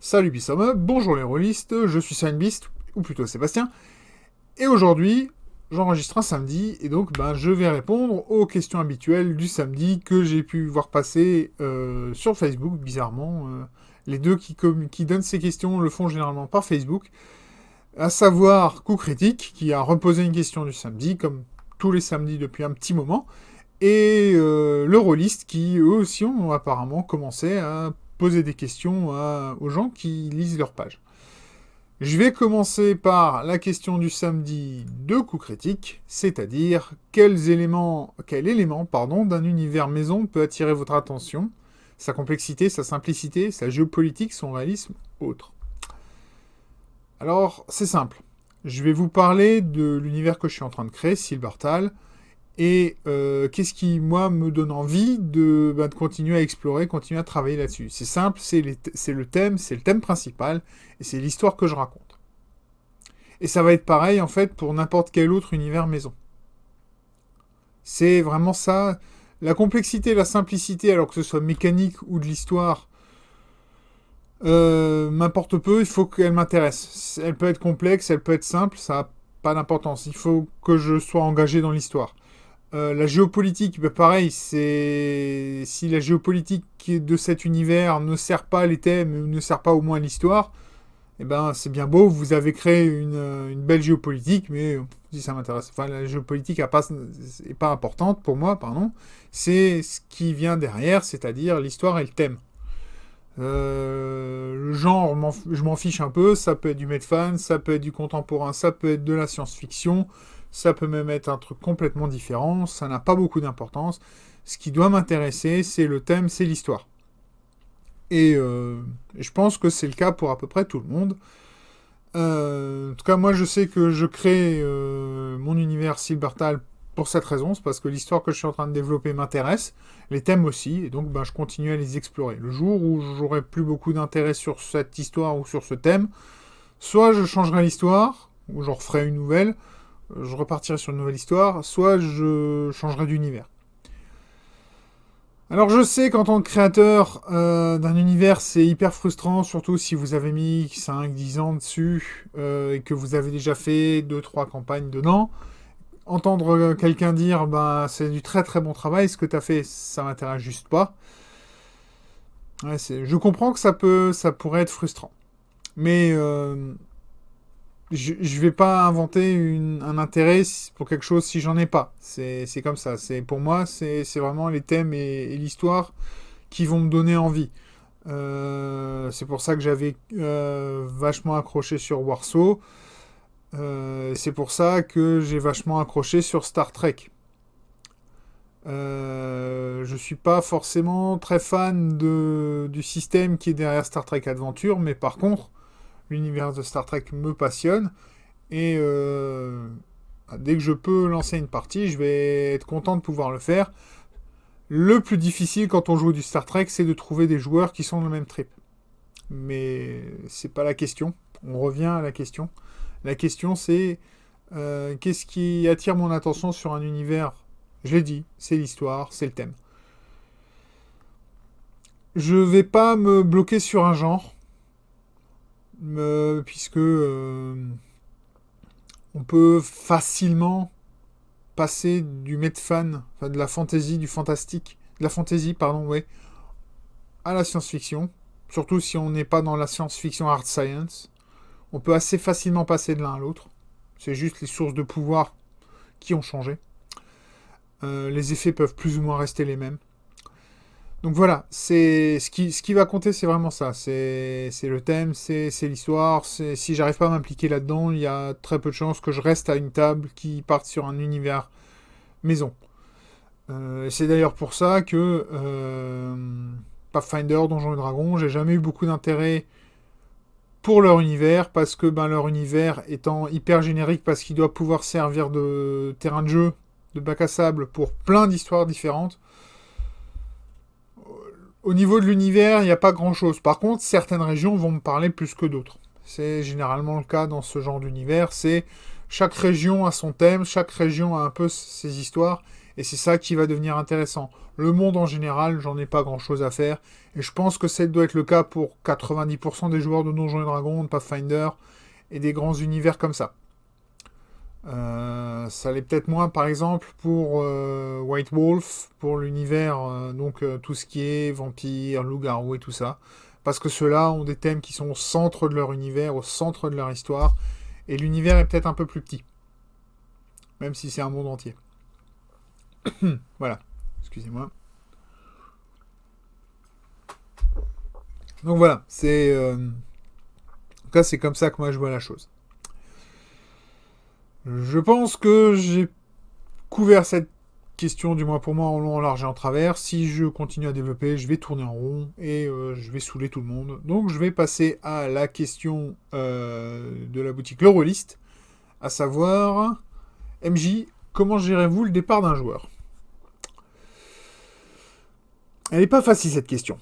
Salut Bissome, bonjour les rôlistes, je suis Beast, ou plutôt Sébastien, et aujourd'hui, j'enregistre un samedi, et donc je vais répondre aux questions habituelles du samedi que j'ai pu voir passer sur Facebook, bizarrement. Les deux qui donnent ces questions le font généralement par Facebook, à savoir Coup Critique, qui a reposé une question du samedi, comme tous les samedis depuis un petit moment, et le rôliste, qui eux aussi ont apparemment commencé à poser des questions aux gens qui lisent leur page. Je vais commencer par la question du samedi de Coup Critique, c'est-à-dire quel élément d'un univers maison peut attirer votre attention, sa complexité, sa simplicité, sa géopolitique, son réalisme, autre. Alors, c'est simple. Je vais vous parler de l'univers que je suis en train de créer, Silbertal, et qu'est-ce qui, moi, me donne envie de continuer à explorer, continuer à travailler là-dessus. C'est simple, c'est le thème principal, et c'est l'histoire que je raconte. Et ça va être pareil, en fait, pour n'importe quel autre univers maison. C'est vraiment ça. La complexité, la simplicité, alors que ce soit mécanique ou de l'histoire, m'importe peu, il faut qu'elle m'intéresse. Elle peut être complexe, elle peut être simple, ça n'a pas d'importance. Il faut que je sois engagé dans l'histoire. La géopolitique, pareil, c'est si la géopolitique de cet univers ne sert pas les thèmes, ne sert pas au moins l'histoire, c'est bien beau, vous avez créé une belle géopolitique, mais si ça m'intéresse. Enfin, la géopolitique n'est pas importante pour moi, pardon. C'est ce qui vient derrière, c'est-à-dire l'histoire et le thème. Le genre, je m'en fiche un peu, ça peut être du medfan, ça peut être du contemporain, ça peut être de la science-fiction, ça peut même être un truc complètement différent, ça n'a pas beaucoup d'importance. Ce qui doit m'intéresser, c'est le thème, c'est l'histoire. Et je pense que c'est le cas pour à peu près tout le monde. En tout cas, moi, je sais que je crée mon univers Silbertal pour cette raison, c'est parce que l'histoire que je suis en train de développer m'intéresse, les thèmes aussi, et donc je continue à les explorer. Le jour où j'aurai plus beaucoup d'intérêt sur cette histoire ou sur ce thème, soit je changerai l'histoire, ou j'en referai une nouvelle, je repartirai sur une nouvelle histoire, soit je changerai d'univers. Alors je sais qu'en tant que créateur d'un univers, c'est hyper frustrant, surtout si vous avez mis 5-10 ans dessus et que vous avez déjà fait 2-3 campagnes dedans. Entendre quelqu'un dire c'est du très très bon travail, ce que tu as fait, ça m'intéresse juste pas. Ouais, je comprends que ça pourrait être frustrant. Mais je vais pas inventer un intérêt pour quelque chose si j'en ai pas. C'est comme ça. Pour moi, c'est vraiment les thèmes et l'histoire qui vont me donner envie. C'est pour ça que j'avais vachement accroché sur Warsaw. C'est pour ça que j'ai vachement accroché sur Star Trek. Je suis pas forcément très fan du système qui est derrière Star Trek Adventure, mais par contre, l'univers de Star Trek me passionne et dès que je peux lancer une partie, je vais être content de pouvoir le faire. Le plus difficile quand on joue du Star Trek, c'est de trouver des joueurs qui sont dans le même trip. Mais c'est pas la question. On revient à la question. La question c'est qu'est-ce qui attire mon attention sur un univers. Je l'ai dit, c'est l'histoire, c'est le thème. Je vais pas me bloquer sur un genre, puisque on peut facilement passer du medfan, enfin de la fantasy, du fantastique, de la fantasy, pardon, ouais, à la science-fiction. Surtout si on n'est pas dans la science-fiction hard science. On peut assez facilement passer de l'un à l'autre. C'est juste les sources de pouvoir qui ont changé. Les effets peuvent plus ou moins rester les mêmes. Donc voilà, ce qui va compter, c'est vraiment ça. C'est le thème, c'est l'histoire. Si j'arrive pas à m'impliquer là-dedans, il y a très peu de chances que je reste à une table qui parte sur un univers maison. C'est d'ailleurs pour ça que Pathfinder, Donjons et Dragons, j'ai jamais eu beaucoup d'intérêt pour leur univers, parce que leur univers étant hyper générique, parce qu'il doit pouvoir servir de terrain de jeu, de bac à sable, pour plein d'histoires différentes. Au niveau de l'univers, il n'y a pas grand-chose. Par contre, certaines régions vont me parler plus que d'autres. C'est généralement le cas dans ce genre d'univers. C'est chaque région a son thème, chaque région a un peu ses histoires, Et c'est ça qui va devenir intéressant. Le monde en général, j'en ai pas grand-chose à faire. Et je pense que ça doit être le cas pour 90% des joueurs de Donjons et Dragons, de Pathfinder et des grands univers comme ça. Ça l'est peut-être moins, par exemple, pour White Wolf, pour l'univers, tout ce qui est vampire, loup-garou et tout ça. Parce que ceux-là ont des thèmes qui sont au centre de leur univers, au centre de leur histoire. Et l'univers est peut-être un peu plus petit. Même si c'est un monde entier. Voilà. Excusez-moi. Donc voilà, en tout cas, c'est comme ça que moi je vois la chose. Je pense que j'ai couvert cette question, du moins pour moi, en long, en large et en travers. Si je continue à développer, je vais tourner en rond et je vais saouler tout le monde. Donc je vais passer à la question de la boutique Le Rolliste, à savoir, MJ, comment gérez-vous le départ d'un joueur? Elle n'est pas facile cette question.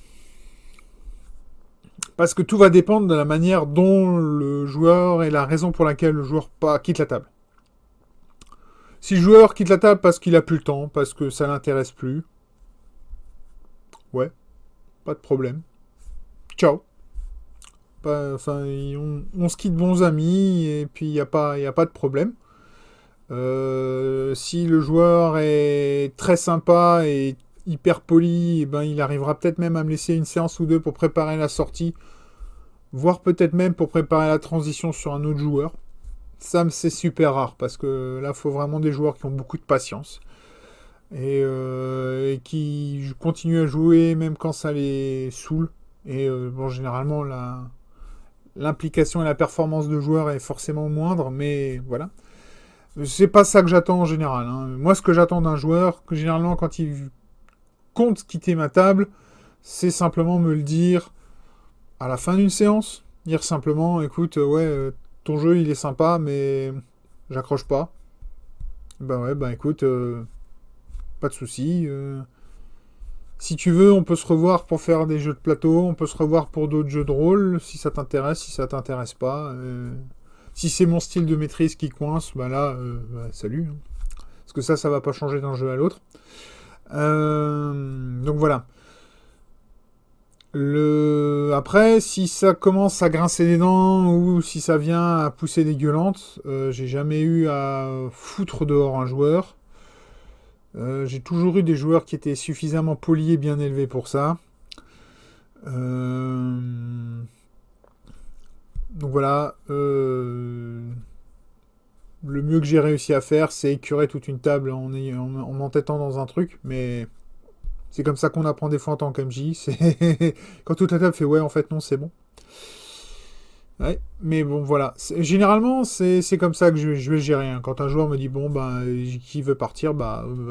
Parce que tout va dépendre de la manière dont le joueur et la raison pour laquelle le joueur quitte la table. Si le joueur quitte la table parce qu'il a plus le temps, parce que ça l'intéresse plus, ouais, pas de problème. Ciao. Enfin, on se quitte bons amis et puis il n'y a pas de problème. Si le joueur est très sympa et hyper poli, il arrivera peut-être même à me laisser une séance ou deux pour préparer la sortie, voire peut-être même pour préparer la transition sur un autre joueur. Ça, c'est super rare, parce que là, il faut vraiment des joueurs qui ont beaucoup de patience et qui continuent à jouer même quand ça les saoule. Et généralement, l'implication et la performance de joueur est forcément moindre, mais voilà. C'est pas ça que j'attends en général. Hein. Moi, ce que j'attends d'un joueur, que généralement, quand il compte quitter ma table, c'est simplement me le dire à la fin d'une séance. Dire simplement, écoute, ton jeu, il est sympa, mais j'accroche pas. Écoute, pas de souci. Si tu veux, on peut se revoir pour faire des jeux de plateau, on peut se revoir pour d'autres jeux de rôle, si ça t'intéresse, si ça t'intéresse pas. Si c'est mon style de maîtrise qui coince, salut. Parce que ça va pas changer d'un jeu à l'autre. Donc voilà. Après, si ça commence à grincer les dents ou si ça vient à pousser des gueulantes, j'ai jamais eu à foutre dehors un joueur. J'ai toujours eu des joueurs qui étaient suffisamment polis et bien élevés pour ça. Donc voilà. Le mieux que j'ai réussi à faire, c'est écurer toute une table en m'entêtant dans un truc, mais c'est comme ça qu'on apprend des fois en tant qu'MJ. C'est quand toute la table fait ouais, en fait non, c'est bon. Ouais, mais bon, voilà. Généralement, c'est comme ça que je vais le gérer. Hein. Quand un joueur me dit bon, qui veut partir,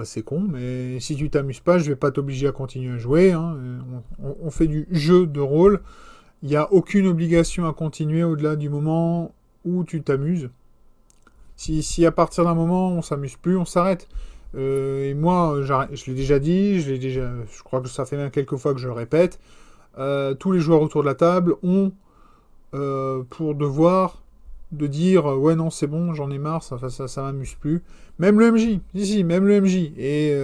c'est con. Mais si tu t'amuses pas, je vais pas t'obliger à continuer à jouer. Hein. On fait du jeu de rôle. Il n'y a aucune obligation à continuer au-delà du moment où tu t'amuses. Si à partir d'un moment on s'amuse plus, on s'arrête. Et moi, je l'ai déjà dit, je crois que ça fait même quelques fois que je le répète. Tous les joueurs autour de la table ont pour devoir de dire ouais non c'est bon, j'en ai marre, ça m'amuse plus. Même le MJ, même le MJ. Et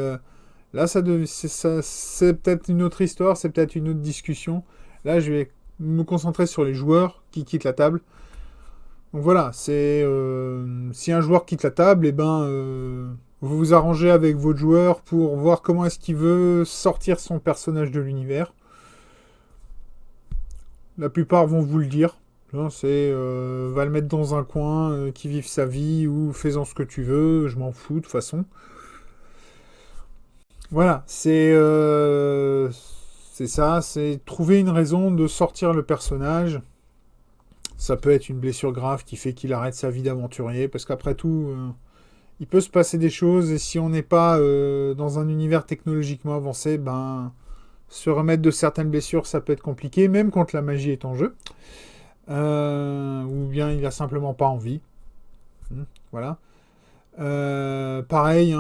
là c'est peut-être une autre histoire, c'est peut-être une autre discussion. Là je vais me concentrer sur les joueurs qui quittent la table. Donc voilà, c'est si un joueur quitte la table, vous vous arrangez avec votre joueur pour voir comment est-ce qu'il veut sortir son personnage de l'univers. La plupart vont vous le dire. C'est va le mettre dans un coin, qui vive sa vie, ou fais-en ce que tu veux, je m'en fous de toute façon. Voilà, c'est ça, c'est trouver une raison de sortir le personnage. Ça peut être une blessure grave qui fait qu'il arrête sa vie d'aventurier, parce qu'après tout, il peut se passer des choses, et si on n'est pas dans un univers technologiquement avancé, se remettre de certaines blessures, ça peut être compliqué, même quand la magie est en jeu. Ou bien il a simplement pas envie. Voilà. Pareil,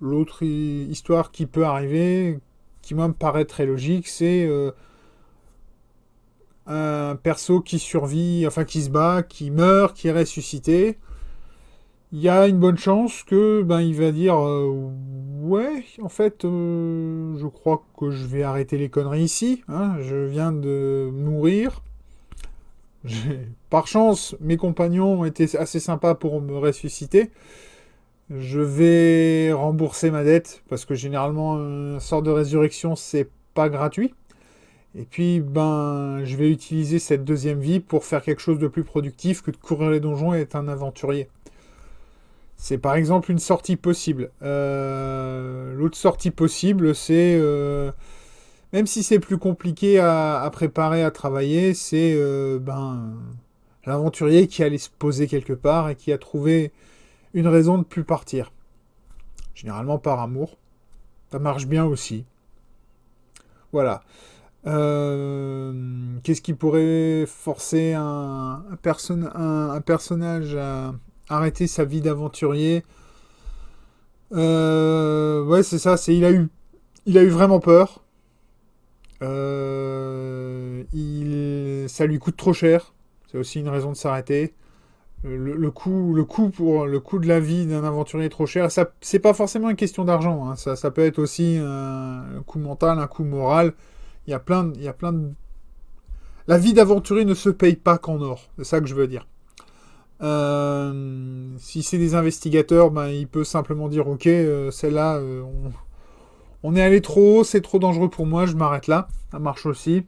l'autre histoire qui peut arriver, qui moi me paraît très logique, c'est un perso qui survit, enfin qui se bat, qui meurt, qui est ressuscité. il y a une bonne chance que ben il va dire ouais, en fait, je crois que je vais arrêter les conneries ici. Hein, je viens de mourir. Par chance, mes compagnons ont été assez sympas pour me ressusciter. Je vais rembourser ma dette parce que généralement, une sorte de résurrection, c'est pas gratuit. Et puis, ben, je vais utiliser cette deuxième vie pour faire quelque chose de plus productif que de courir les donjons et être un aventurier. C'est par exemple une sortie possible. L'autre sortie possible, c'est même si c'est plus compliqué à préparer, à travailler, c'est ben l'aventurier qui allait se poser quelque part et qui a trouvé une raison de ne plus partir. Généralement par amour. Ça marche bien aussi. Voilà. Qu'est-ce qui pourrait forcer un personnage à arrêter sa vie d'aventurier? Ouais, c'est ça. Il a eu vraiment peur. Ça lui coûte trop cher. C'est aussi une raison de s'arrêter. Le coût de la vie d'un aventurier est trop cher. Ça, c'est pas forcément une question d'argent. Hein. Ça peut être aussi un coût mental, un coût moral. Il y a plein de... La vie d'aventurier ne se paye pas qu'en or. C'est ça que je veux dire. Si c'est des investigateurs, ben, il peut simplement dire ok, celle-là, on est allé trop haut, c'est trop dangereux pour moi, je m'arrête là. Ça marche aussi.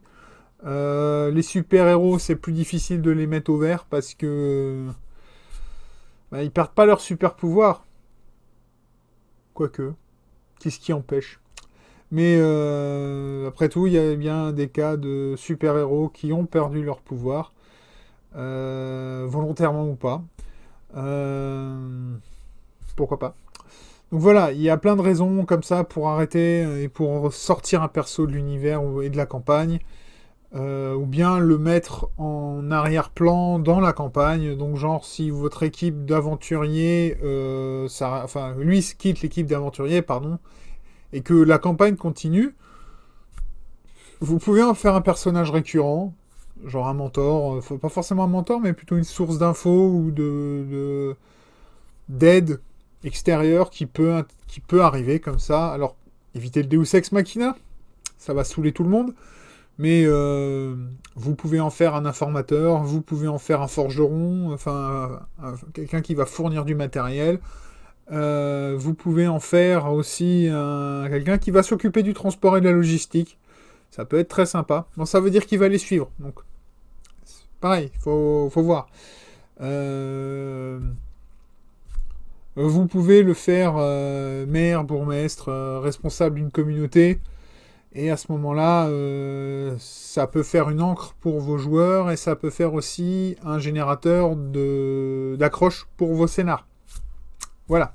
Les super-héros, c'est plus difficile de les mettre au vert parce que ben, ils perdent pas leur super-pouvoir. Quoique. Qu'est-ce qui empêche? Mais après tout, il y a bien des cas de super-héros qui ont perdu leur pouvoir, volontairement ou pas. Pourquoi pas? Donc voilà, il y a plein de raisons comme ça pour arrêter et pour sortir un perso de l'univers et de la campagne, ou bien le mettre en arrière-plan dans la campagne. Donc genre si votre équipe d'aventuriers, enfin lui quitte l'équipe d'aventuriers, pardon, et que la campagne continue, vous pouvez en faire un personnage récurrent, genre un mentor, pas forcément un mentor, mais plutôt une source d'infos ou d'aide extérieure qui peut arriver comme ça. Alors, évitez le Deus Ex Machina, ça va saouler tout le monde, mais vous pouvez en faire un informateur, vous pouvez en faire un forgeron, enfin, quelqu'un qui va fournir du matériel. Vous pouvez en faire aussi quelqu'un qui va s'occuper du transport et de la logistique. Ça peut être très sympa. Bon, ça veut dire qu'il va les suivre. Donc, pareil, faut voir. Vous pouvez le faire maire, bourgmestre, responsable d'une communauté. Et à ce moment-là, ça peut faire une encre pour vos joueurs et ça peut faire aussi un générateur d'accroche pour vos scénars. Voilà.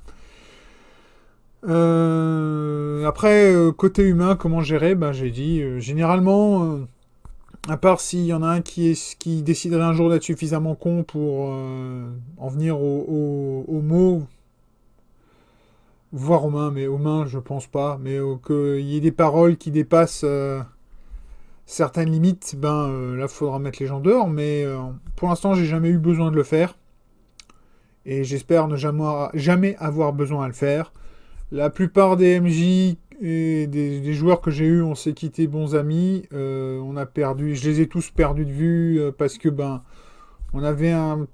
Après, côté humain, comment gérer? Ben, j'ai dit, généralement, à part s'il y en a un qui déciderait un jour d'être suffisamment con pour en venir aux mots, voire aux mains, mais aux mains, je pense pas, mais qu'il y ait des paroles qui dépassent certaines limites, ben là, faudra mettre les gens dehors, mais pour l'instant, j'ai jamais eu besoin de le faire. Et j'espère ne jamais avoir besoin à le faire. La plupart des MJ et des joueurs que j'ai eus, on s'est quittés bons amis. On a perdu, je les ai tous perdus de vue parce que ben on avait un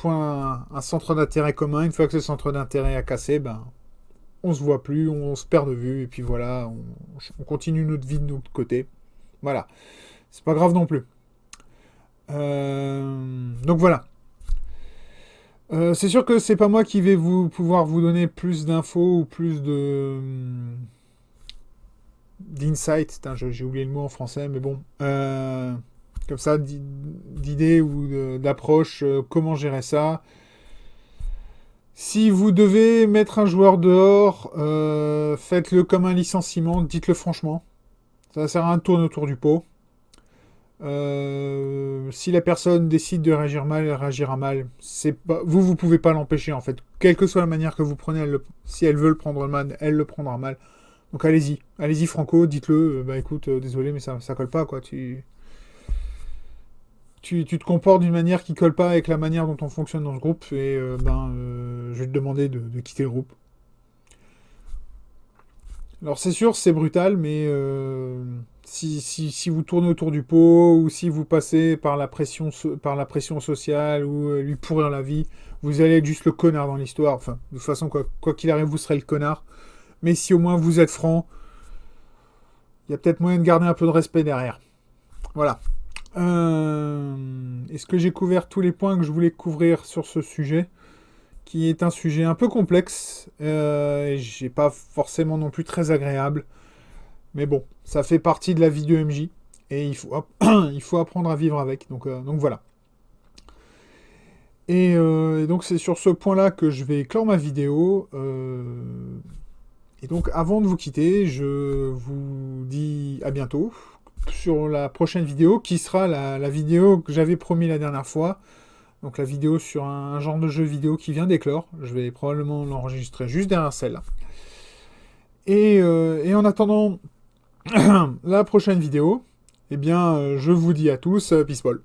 centre d'intérêt commun. Une fois que ce centre d'intérêt a cassé, ben on se voit plus, on se perd de vue et puis voilà, on continue notre vie de notre côté. Voilà, c'est pas grave non plus. Donc voilà. C'est sûr que c'est pas moi qui vais pouvoir vous donner plus d'infos ou plus d'insight. J'ai oublié le mot en français, mais bon. Comme ça, d'idées ou d'approches, comment gérer ça. Si vous devez mettre un joueur dehors, faites-le comme un licenciement, dites-le franchement. Ça sert à rien de tourner autour du pot. Si la personne décide de réagir mal, elle réagira mal. Vous pouvez pas l'empêcher en fait. Quelle que soit la manière que vous prenez, si elle veut le prendre mal, elle le prendra mal. Donc allez-y franco, dites-le. Bah écoute, désolé, mais ça colle pas quoi. Tu te comportes d'une manière qui colle pas avec la manière dont on fonctionne dans ce groupe et je vais te demander de quitter le groupe. Alors c'est sûr, c'est brutal, mais si vous tournez autour du pot, ou si vous passez par la pression sociale, ou lui pourrir la vie, vous allez être juste le connard dans l'histoire. Enfin, de toute façon, quoi qu'il arrive, vous serez le connard. Mais si au moins vous êtes franc, il y a peut-être moyen de garder un peu de respect derrière. Voilà. Est-ce que j'ai couvert tous les points que je voulais couvrir sur ce sujet, qui est un sujet un peu complexe, et pas forcément non plus très agréable, mais bon, ça fait partie de la vie du MJ, et il faut apprendre à vivre avec, donc voilà. Et donc c'est sur ce point-là que je vais clore ma vidéo, et donc avant de vous quitter, je vous dis à bientôt, sur la prochaine vidéo, qui sera la vidéo que j'avais promis la dernière fois. Donc la vidéo sur un genre de jeu vidéo qui vient d'éclore. Je vais probablement l'enregistrer juste derrière celle-là. Et en attendant la prochaine vidéo, eh bien, je vous dis à tous, peace ball.